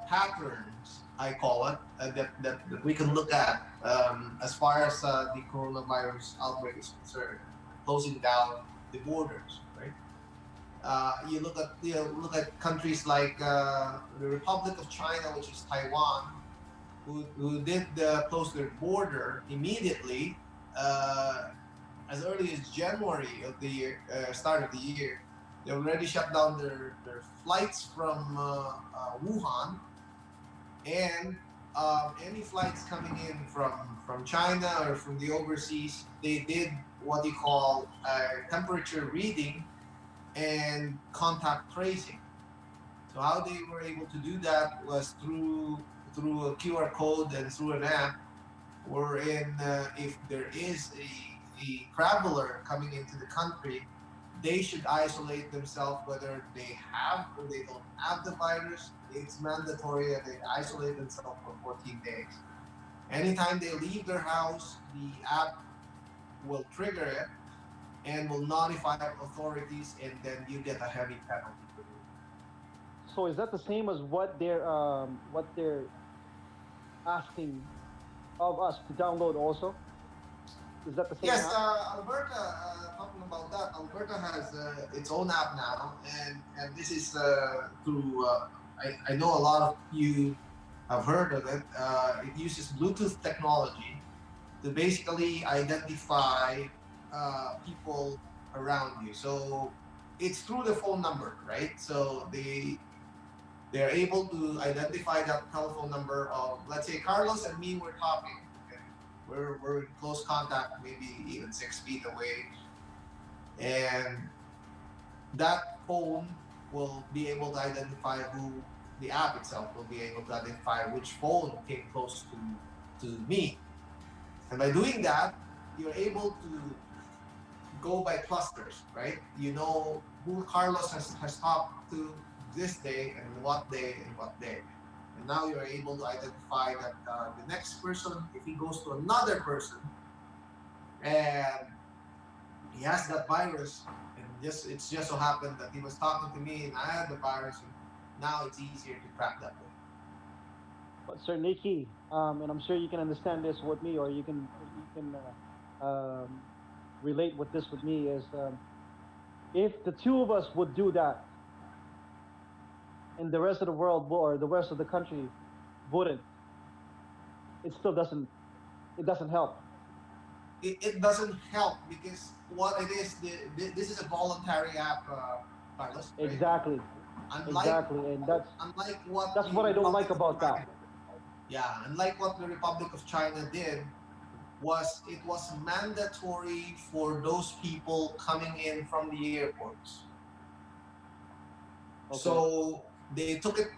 [SPEAKER 4] patterns, I call it, that we can look at as far as the coronavirus outbreak is concerned, closing down the borders, right? You look at countries like the Republic of China, which is Taiwan, who did close their border immediately uh, as early as January of the year, start of the year. They already shut down their flights from Wuhan, and any flights coming in from China or from the overseas, they did what you call temperature reading and contact tracing. So how they were able to do that was through a QR code and through an app, wherein if there is a traveler coming into the country, they should isolate themselves whether they have or they don't have the virus. It's mandatory that they isolate themselves for 14 days. Anytime they leave their house, the app will trigger it and will notify authorities, and then you get a heavy penalty for doing
[SPEAKER 3] So is that the same as what they're asking of us to download also? Is that the
[SPEAKER 4] it.
[SPEAKER 3] same
[SPEAKER 4] Yes,
[SPEAKER 3] app?
[SPEAKER 4] Alberta, talking about that, Alberta has its own app now, and this is through, I know a lot of you have heard of it. It uses Bluetooth technology to basically identify people around you. So it's through the phone number, right? So they're able to identify that telephone number of, let's say, Carlos and me were talking. Okay? We're in close contact, maybe even 6 feet away, and that phone will be able to identify who, the app itself will be able to identify which phone came close to me. And by doing that, you're able to go by clusters, right? You know who Carlos has talked to this day and what day and what day. And now you're able to identify that the next person, if he goes to another person and he has that virus, and it's just so happened that he was talking to me and I had the virus, and now it's easier to track that way.
[SPEAKER 3] But Sir Nikki, and I'm sure you can understand this with me, or you can relate with this with me is if the two of us would do that, and the rest of the world or the rest of the country wouldn't, it still doesn't. It doesn't help.
[SPEAKER 4] It doesn't help because what it is, this is a voluntary app, Carlos, right?
[SPEAKER 3] Exactly,
[SPEAKER 4] Unlike
[SPEAKER 3] exactly, and that's
[SPEAKER 4] unlike what
[SPEAKER 3] that's
[SPEAKER 4] the
[SPEAKER 3] what I don't like
[SPEAKER 4] Republic of
[SPEAKER 3] about
[SPEAKER 4] China,
[SPEAKER 3] that.
[SPEAKER 4] yeah, unlike what the Republic of China did, was it was mandatory for those people coming in from the airports.
[SPEAKER 3] Okay.
[SPEAKER 4] So they took it,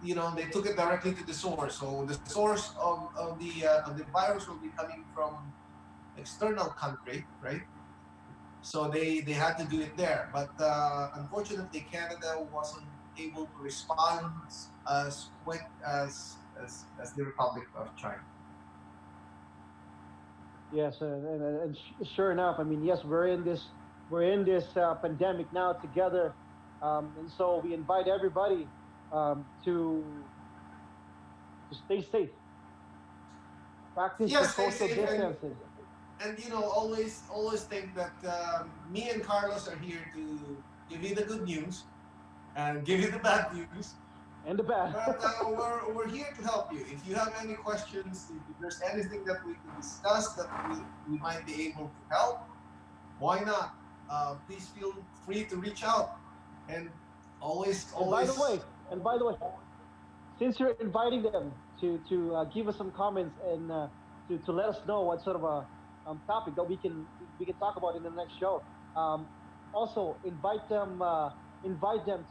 [SPEAKER 4] they took it directly to the source. So the source of the virus will be coming from external country, right? So they had to do it there. But unfortunately, Canada wasn't able to respond as quick as the Republic of China.
[SPEAKER 3] Yes, sure enough, I mean, yes, we're in this pandemic now together, and so we invite everybody to stay safe, practice the
[SPEAKER 4] Yes, stay
[SPEAKER 3] social
[SPEAKER 4] safe,
[SPEAKER 3] distancing.
[SPEAKER 4] and always think that me and Carlos are here to give you the good news and give you the bad news.
[SPEAKER 3] And the bad.
[SPEAKER 4] But we're here to help you. If you have any questions, if there's anything that we can discuss that we might be able to help, why not? Please feel free to reach out. And always,
[SPEAKER 3] And by the
[SPEAKER 4] always,
[SPEAKER 3] way, and by the way, since you're inviting them to give us some comments and to let us know what sort of a topic that we can talk about in the next show. Um, Also, invite them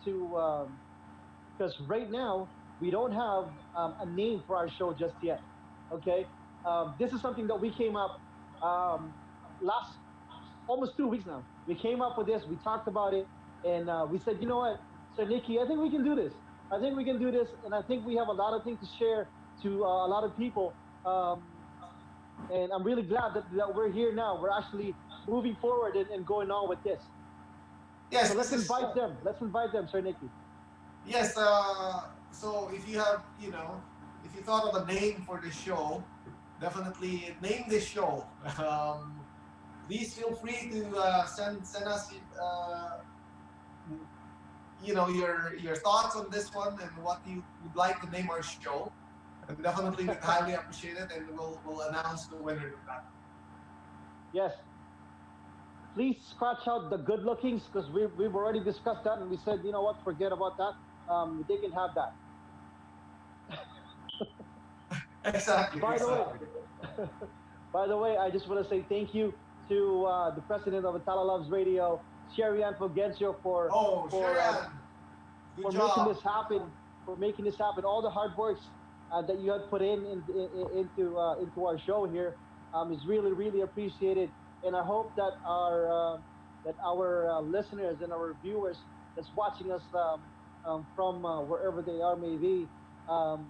[SPEAKER 3] to because right now we don't have a name for our show just yet. Okay, this is something that we came up um, last almost 2 weeks now. We came up with this. We talked about it, and we said, you know what, so Nikki, I think we can do this. I think we can do this, and I think we have a lot of things to share to a lot of people. And I'm really glad that we're here now. We're actually moving forward and going on with this.
[SPEAKER 4] Yes,
[SPEAKER 3] So let's
[SPEAKER 4] this is
[SPEAKER 3] invite them. Let's invite them, Sir Nicky.
[SPEAKER 4] yes. So if you have, if you thought of a name for the show, definitely name this show. Please feel free to send us your thoughts on this one and what you would like to name our show, and definitely we'd highly appreciate it, and we'll announce the winner of that.
[SPEAKER 3] Yes. Please scratch out the good lookings because we've already discussed that and we said, you know what, forget about that. They can have that.
[SPEAKER 4] Exactly,
[SPEAKER 3] By the way,
[SPEAKER 4] exactly.
[SPEAKER 3] by the way, I just want to say thank you to the president of Tala Loves Radio, Sherry Ann Fulgencio,
[SPEAKER 4] Oh,
[SPEAKER 3] for
[SPEAKER 4] Sharon, good
[SPEAKER 3] for making this
[SPEAKER 4] job.
[SPEAKER 3] happen, all the hard works that you had put into our show here is really really appreciated, and I hope that our listeners and our viewers that's watching us from wherever they are may be um,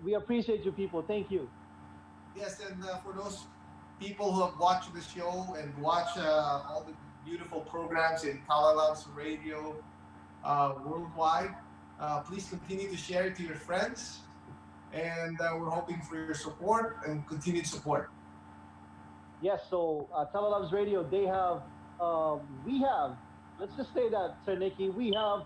[SPEAKER 3] we appreciate you people. Thank you.
[SPEAKER 4] Yes, and for those people who have watched the show and watch all the beautiful programs in TalaLuvzRadio Worldwide, please continue to share it to your friends. And we're hoping for your support and continued support.
[SPEAKER 3] Yes, so Tala Loves Radio, we have, let's just say that, Sir Nicky, we have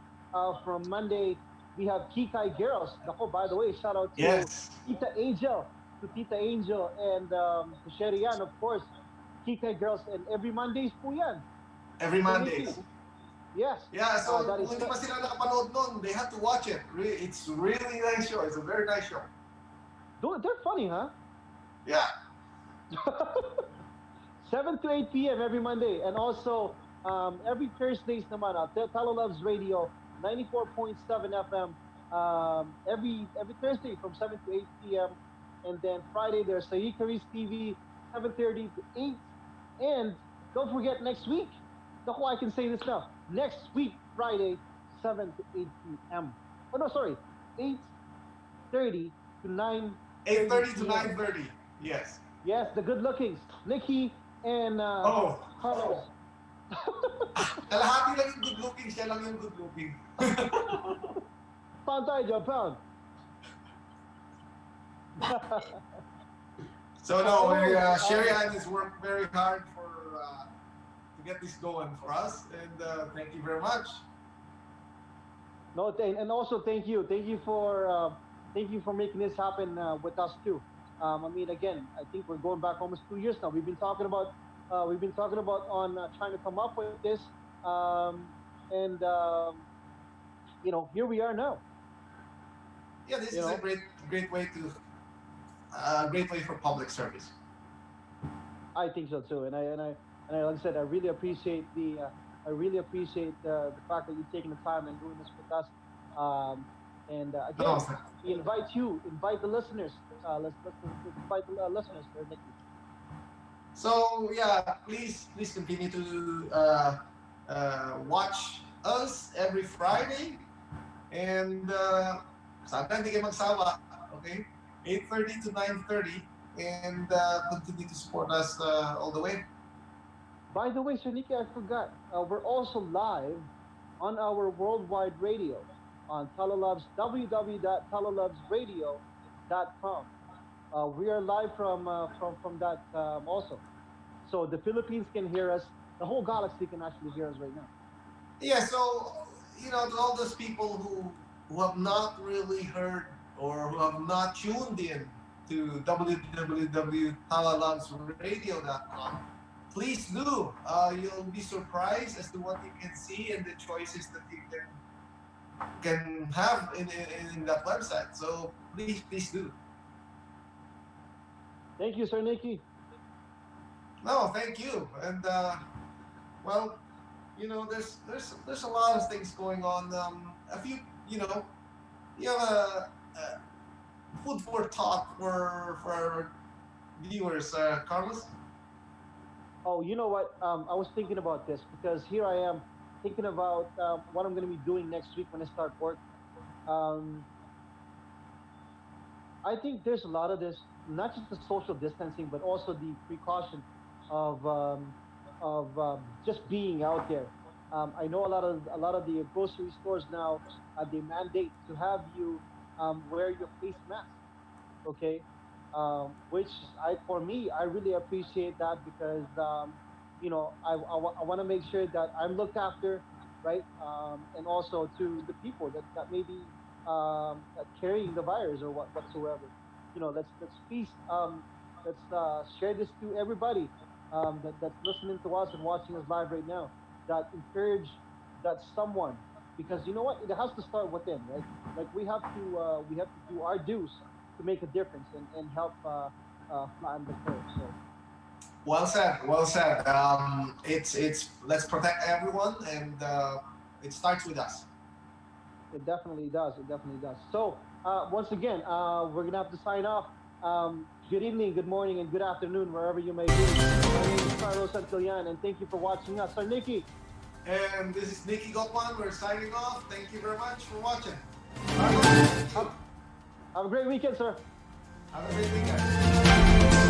[SPEAKER 3] from Monday, we have Kikai Girls. Nako, by the way, shout out
[SPEAKER 4] Yes,
[SPEAKER 3] To Tita Angel, and to Sherian, of course. Kikai Girls, and every Mondays po yan.
[SPEAKER 4] every
[SPEAKER 3] Sir
[SPEAKER 4] Mondays.
[SPEAKER 3] Nicky, yes,
[SPEAKER 4] Yeah, so
[SPEAKER 3] that is,
[SPEAKER 4] kung hindi pa sila nakapanood nun, they have to watch it. It's really nice show. It's a very nice show.
[SPEAKER 3] they're funny, huh?
[SPEAKER 4] Yeah.
[SPEAKER 3] 7 to 8 p.m. every Monday. And also every Thursdays naman, Tala Loves Radio, 94.7 FM, every Thursday from 7 to 8 p.m. And then Friday, there's Sayikaris TV, 7:30 to 8. And don't forget next week, naku, I can say this now, next week, Friday, 7 to 8 p.m. Oh, no, sorry, 8:30 to 9:30
[SPEAKER 4] 8:30 to
[SPEAKER 3] p.m.
[SPEAKER 4] 9:30. Yes.
[SPEAKER 3] Yes, the good lookings. Nicky and
[SPEAKER 4] Oh,
[SPEAKER 3] Carlos.
[SPEAKER 4] kalahati lang yung good looking, siya lang yung good looking.
[SPEAKER 3] Pound tayo dyan, pound.
[SPEAKER 4] So no, Sherry Ann has worked very hard to get this going for us, and thank you very much.
[SPEAKER 3] No, and also thank you. Thank you for making this happen with us too. I mean, again, I think we're going back almost 2 years now. We've been talking about on trying to come up with this, and here we are now.
[SPEAKER 4] Yeah, this
[SPEAKER 3] You
[SPEAKER 4] is a
[SPEAKER 3] know,
[SPEAKER 4] great way to great way for public service.
[SPEAKER 3] I think so too, and like I said, I really appreciate the fact that you're taking the time and doing this with us. And again,
[SPEAKER 4] No,
[SPEAKER 3] we invite the listeners. Let's invite the listeners there, Nicky.
[SPEAKER 4] so yeah, please continue to watch us every Friday, and sana hindi kayo magsawa, okay? 8:30 to 9:30, and continue to support us all the way.
[SPEAKER 3] By the way, Sir Nicky, I forgot. We're also live on our worldwide radio on www.TalaLuvzRadio.com. We are live from that also. So the Philippines can hear us. The whole galaxy can actually hear us right now.
[SPEAKER 4] Yeah, so to all those people who have not really heard or who have not tuned in to www.TalaLuvzRadio.com, please do. You'll be surprised as to what you can see and the choices that you can have in that website. So please do.
[SPEAKER 3] Thank you, Sir Nicky.
[SPEAKER 4] No, thank you. And well, there's a lot of things going on. A few, you have a food for thought for our viewers, Carlos.
[SPEAKER 3] Oh, you know what? I was thinking about this because here I am thinking about what I'm going to be doing next week when I start work. Um, I think there's a lot of this, not just the social distancing, but also the precaution of of just being out there. I know a lot of the grocery stores now they mandate to have you wear your face mask. Okay, which for me, I really appreciate that because I want to make sure that I'm looked after, right? And also to the people that may be that carrying the virus or whatsoever. Let's please let's share this to everybody that's listening to us and watching us live right now. That encourage that someone, because you know what, it has to start within, right? Like we have to do our dues to make a difference and help flatten the curve. So
[SPEAKER 4] Well said. Well said. It's let's protect everyone, and it starts with us.
[SPEAKER 3] it definitely does. It definitely does. So once again, we're gonna have to sign off. Good evening, good morning, and good afternoon, wherever you may be. My name is Carlos Santillan, and thank you for watching us. So Nikki,
[SPEAKER 4] And this is Nikki Gokwan. We're signing off. Thank you very much for watching. Carlos, thank you.
[SPEAKER 3] have, have a great weekend, sir.
[SPEAKER 4] Have a great weekend.